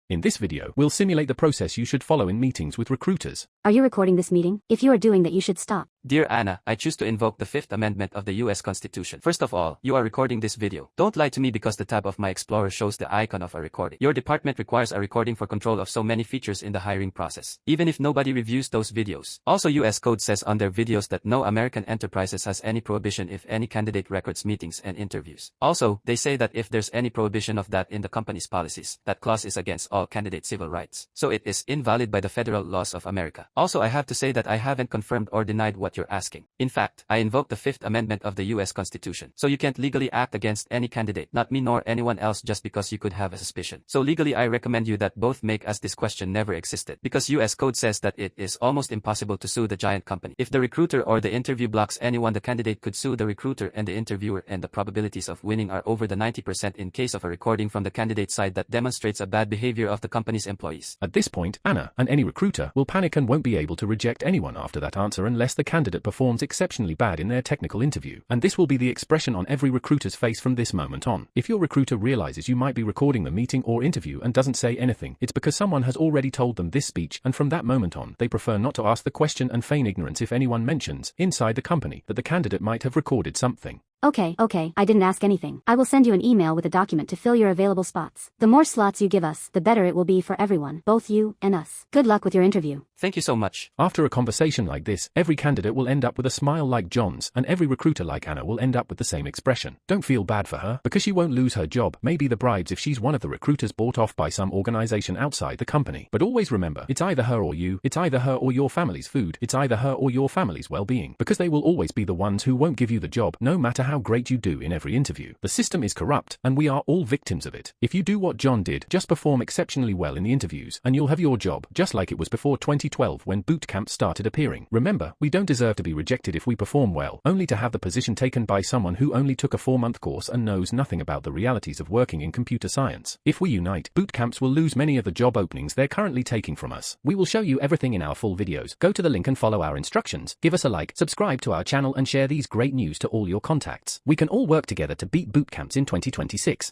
In this video, we'll simulate the process you should follow in meetings with recruiters. Are you recording this meeting? If you are doing that, you should stop. Dear Anna, I choose to invoke the Fifth Amendment of the US Constitution. First of all, you are recording this video. Don't lie to me because the tab of my Explorer shows the icon of a recording. Your department requires a recording for control of so many features in the hiring process, even if nobody reviews those videos. Also, US Code says on their videos that no American enterprises has any prohibition if any candidate records meetings and interviews. Also, they say that if there's any prohibition of that in the company's policies, that clause is against all candidate civil rights. So it is invalid by the federal laws of America. Also, I have to say that I haven't confirmed or denied what you're asking. In fact, I invoke the Fifth Amendment of the US Constitution. So you can't legally act against any candidate, not me nor anyone else, just because you could have a suspicion. So legally I recommend you that both make as this question never existed, because US Code says that it is almost impossible to sue the giant company. If the recruiter or the interview blocks anyone, the candidate could sue the recruiter and the interviewer, and the probabilities of winning are over the 90% in case of a recording from the candidate side that demonstrates a bad behavior of the company's employees. At this point, Anna and any recruiter will panic and won't be able to reject anyone after that answer unless the candidate performs exceptionally bad in their technical interview. And this will be the expression on every recruiter's face from this moment on. If your recruiter realizes you might be recording the meeting or interview and doesn't say anything, it's because someone has already told them this speech, and from that moment on, they prefer not to ask the question and feign ignorance if anyone mentions, inside the company, that the candidate might have recorded something. Okay, I didn't ask anything. I will send you an email with a document to fill your available spots. The more slots you give us, the better it will be for everyone, both you and us. Good luck with your interview. Thank you so much. After a conversation like this, every candidate will end up with a smile like John's, and every recruiter like Anna will end up with the same expression. Don't feel bad for her, because she won't lose her job, maybe the bribes if she's one of the recruiters bought off by some organization outside the company. But always remember, it's either her or you, it's either her or your family's food, it's either her or your family's well-being, because they will always be the ones who won't give you the job, no matter how great you do in every interview. The system is corrupt, and we are all victims of it. If you do what John did, just perform exceptionally well in the interviews, and you'll have your job, just like it was before 2012 when Bootcamps started appearing. Remember, we don't deserve to be rejected if we perform well, only to have the position taken by someone who only took a 4-month course and knows nothing about the realities of working in computer science. If we unite, Bootcamps will lose many of the job openings they're currently taking from us. We will show you everything in our full videos. Go to the link and follow our instructions. Give us a like, subscribe to our channel, and share these great news to all your contacts. We can all work together to beat Bootcamps in 2026.